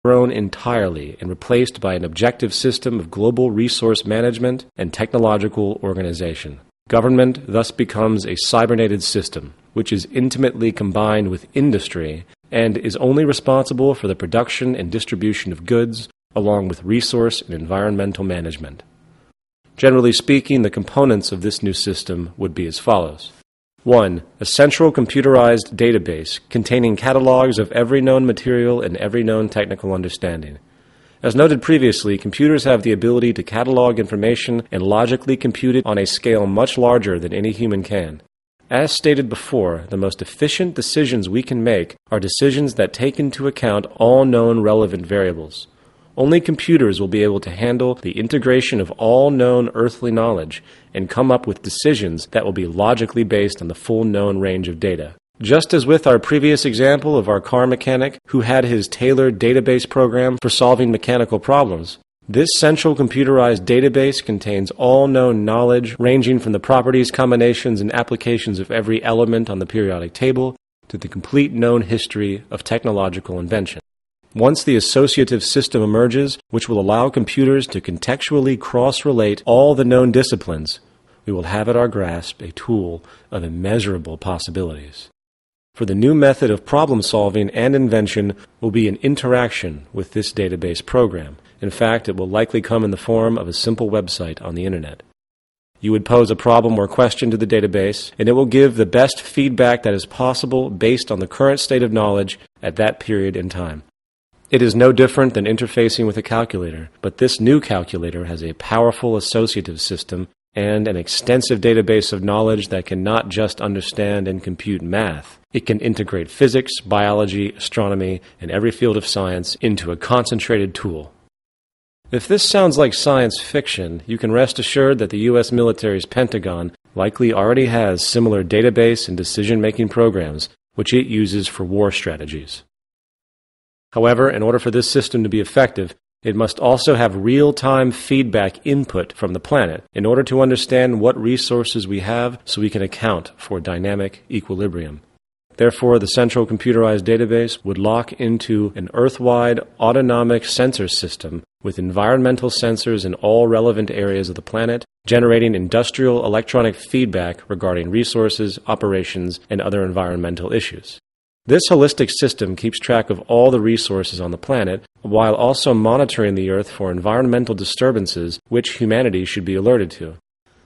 overthrown entirely and replaced by an objective system of global resource management and technological organization. Government thus becomes a cyberneted system, which is intimately combined with industry and is only responsible for the production and distribution of goods, along with resource and environmental management. Generally speaking, the components of this new system would be as follows. 1. A central computerized database containing catalogs of every known material and every known technical understanding. As noted previously, computers have the ability to catalog information and logically compute it on a scale much larger than any human can. As stated before, the most efficient decisions we can make are decisions that take into account all known relevant variables. Only computers will be able to handle the integration of all known earthly knowledge and come up with decisions that will be logically based on the full known range of data. Just as with our previous example of our car mechanic who had his tailored database program for solving mechanical problems, this central computerized database contains all known knowledge ranging from the properties, combinations, and applications of every element on the periodic table to the complete known history of technological invention. Once the associative system emerges, which will allow computers to contextually cross-relate all the known disciplines, we will have at our grasp a tool of immeasurable possibilities. For the new method of problem-solving and invention will be an interaction with this database program. In fact, it will likely come in the form of a simple website on the Internet. You would pose a problem or question to the database, and it will give the best feedback that is possible based on the current state of knowledge at that period in time. It is no different than interfacing with a calculator, but this new calculator has a powerful associative system and an extensive database of knowledge that can not just understand and compute math. It can integrate physics, biology, astronomy, and every field of science into a concentrated tool. If this sounds like science fiction, you can rest assured that the U.S. military's Pentagon likely already has similar database and decision-making programs, which it uses for war strategies. However, in order for this system to be effective, it must also have real-time feedback input from the planet in order to understand what resources we have so we can account for dynamic equilibrium. Therefore, the central computerized database would lock into an Earth-wide autonomic sensor system with environmental sensors in all relevant areas of the planet, generating industrial electronic feedback regarding resources, operations, and other environmental issues. This holistic system keeps track of all the resources on the planet while also monitoring the Earth for environmental disturbances which humanity should be alerted to.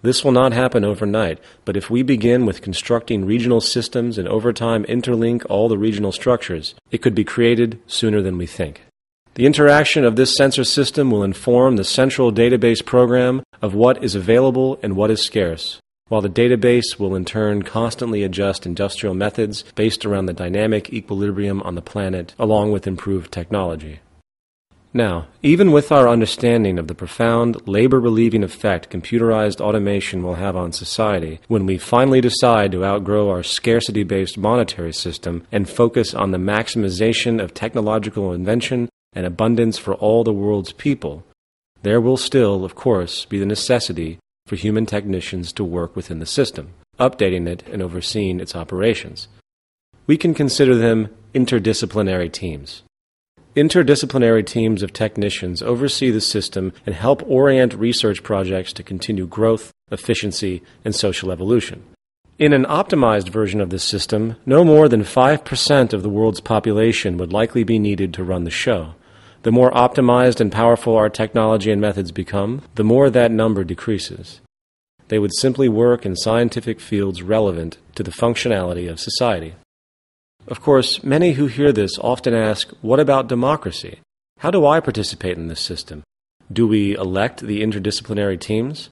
This will not happen overnight, but if we begin with constructing regional systems and over time interlink all the regional structures, it could be created sooner than we think. The interaction of this sensor system will inform the central database program of what is available and what is scarce, while the database will in turn constantly adjust industrial methods based around the dynamic equilibrium on the planet, along with improved technology. Now, even with our understanding of the profound labor-relieving effect computerized automation will have on society, when we finally decide to outgrow our scarcity-based monetary system and focus on the maximization of technological invention and abundance for all the world's people, there will still, of course, be the necessity for human technicians to work within the system, updating it and overseeing its operations. We can consider them interdisciplinary teams. Interdisciplinary teams of technicians oversee the system and help orient research projects to continue growth, efficiency, and social evolution. In an optimized version of this system, no more than 5% of the world's population would likely be needed to run the show. The more optimized and powerful our technology and methods become, the more that number decreases. They would simply work in scientific fields relevant to the functionality of society. Of course, many who hear this often ask, what about democracy? How do I participate in this system? Do we elect the interdisciplinary teams?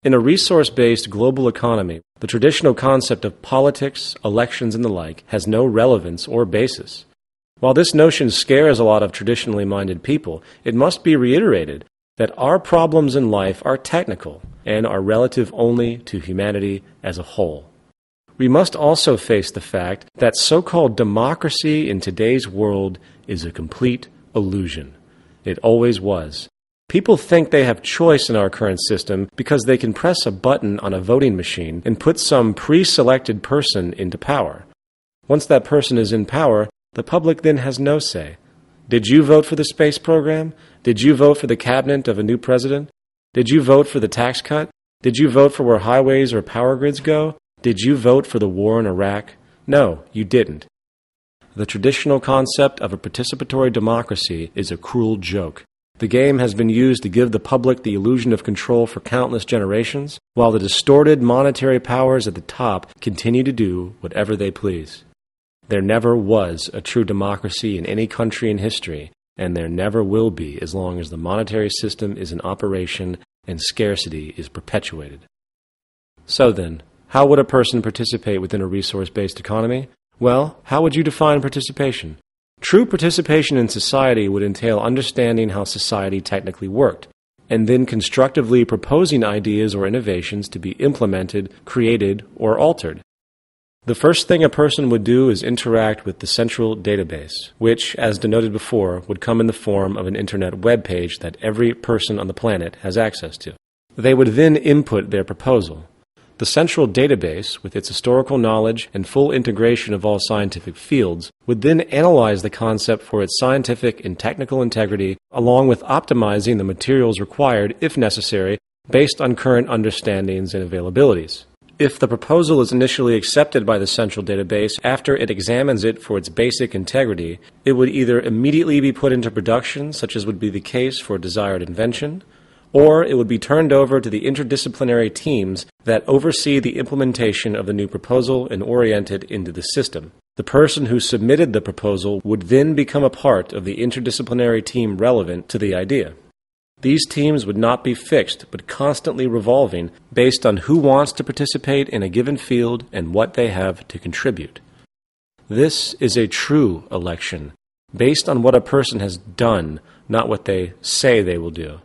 In a resource-based global economy, the traditional concept of politics, elections, and the like has no relevance or basis. While this notion scares a lot of traditionally minded people, it must be reiterated that our problems in life are technical and are relative only to humanity as a whole. We must also face the fact that so-called democracy in today's world is a complete illusion. It always was. People think they have choice in our current system because they can press a button on a voting machine and put some pre-selected person into power. Once that person is in power, the public then has no say. Did you vote for the space program? Did you vote for the cabinet of a new president? Did you vote for the tax cut? Did you vote for where highways or power grids go? Did you vote for the war in Iraq? No, you didn't. The traditional concept of a participatory democracy is a cruel joke. The game has been used to give the public the illusion of control for countless generations, while the distorted monetary powers at the top continue to do whatever they please. There never was a true democracy in any country in history, and there never will be as long as the monetary system is in operation and scarcity is perpetuated. So then, how would a person participate within a resource-based economy? Well, how would you define participation? True participation in society would entail understanding how society technically worked, and then constructively proposing ideas or innovations to be implemented, created, or altered. The first thing a person would do is interact with the central database, which, as denoted before, would come in the form of an internet web page that every person on the planet has access to. They would then input their proposal. The central database, with its historical knowledge and full integration of all scientific fields, would then analyze the concept for its scientific and technical integrity, along with optimizing the materials required, if necessary, based on current understandings and availabilities. If the proposal is initially accepted by the central database after it examines it for its basic integrity, it would either immediately be put into production, such as would be the case for a desired invention, or it would be turned over to the interdisciplinary teams that oversee the implementation of the new proposal and orient it into the system. The person who submitted the proposal would then become a part of the interdisciplinary team relevant to the idea. These teams would not be fixed, but constantly revolving based on who wants to participate in a given field and what they have to contribute. This is a true election, based on what a person has done, not what they say they will do.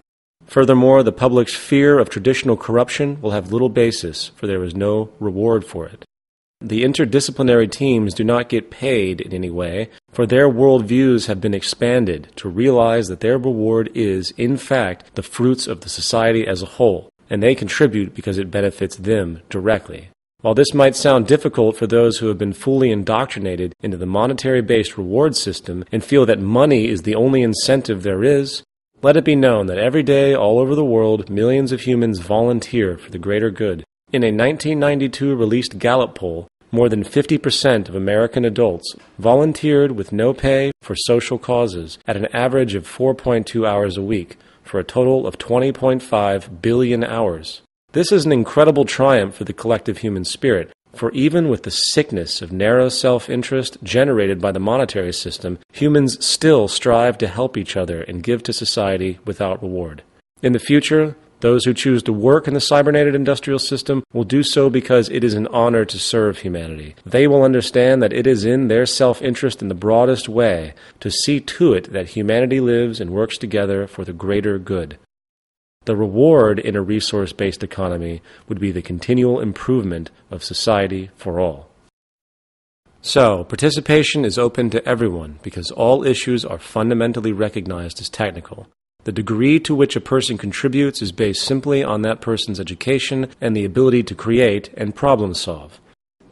Furthermore, the public's fear of traditional corruption will have little basis, for there is no reward for it. The interdisciplinary teams do not get paid in any way, for their worldviews have been expanded to realize that their reward is, in fact, the fruits of the society as a whole, and they contribute because it benefits them directly. While this might sound difficult for those who have been fully indoctrinated into the monetary-based reward system and feel that money is the only incentive there is, let it be known that every day all over the world millions of humans volunteer for the greater good. In a 1992 released Gallup poll, more than 50% of American adults volunteered with no pay for social causes at an average of 4.2 hours a week, for a total of 20.5 billion hours. This is an incredible triumph for the collective human spirit, for even with the sickness of narrow self-interest generated by the monetary system, humans still strive to help each other and give to society without reward. In the future, those who choose to work in the cybernetic industrial system will do so because it is an honor to serve humanity. They will understand that it is in their self-interest in the broadest way to see to it that humanity lives and works together for the greater good. The reward in a resource-based economy would be the continual improvement of society for all. So, participation is open to everyone because all issues are fundamentally recognized as technical. The degree to which a person contributes is based simply on that person's education and the ability to create and problem solve.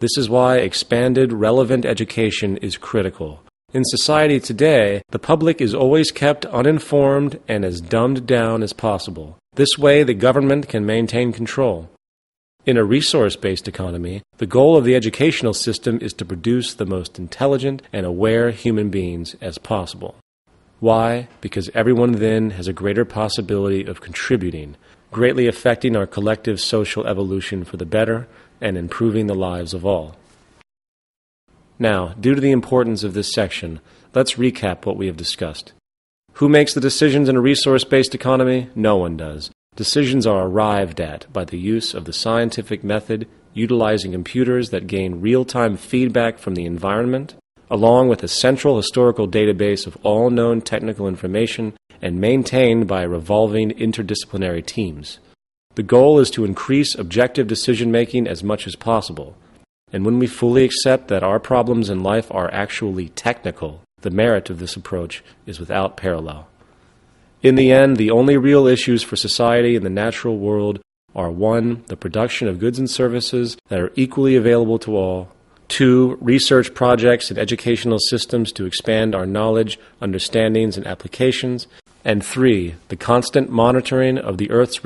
This is why expanded, relevant education is critical. In society today, the public is always kept uninformed and as dumbed down as possible. This way, the government can maintain control. In a resource-based economy, the goal of the educational system is to produce the most intelligent and aware human beings as possible. Why? Because everyone then has a greater possibility of contributing, greatly affecting our collective social evolution for the better and improving the lives of all. Now, due to the importance of this section, let's recap what we have discussed. Who makes the decisions in a resource-based economy? No one does. Decisions are arrived at by the use of the scientific method, utilizing computers that gain real-time feedback from the environment, along with a central historical database of all known technical information and maintained by revolving interdisciplinary teams. The goal is to increase objective decision-making as much as possible. And when we fully accept that our problems in life are actually technical, the merit of this approach is without parallel. In the end, the only real issues for society and the natural world are 1. The production of goods and services that are equally available to all, 2. Research projects and educational systems to expand our knowledge, understandings, and applications. And 3. The constant monitoring of the Earth's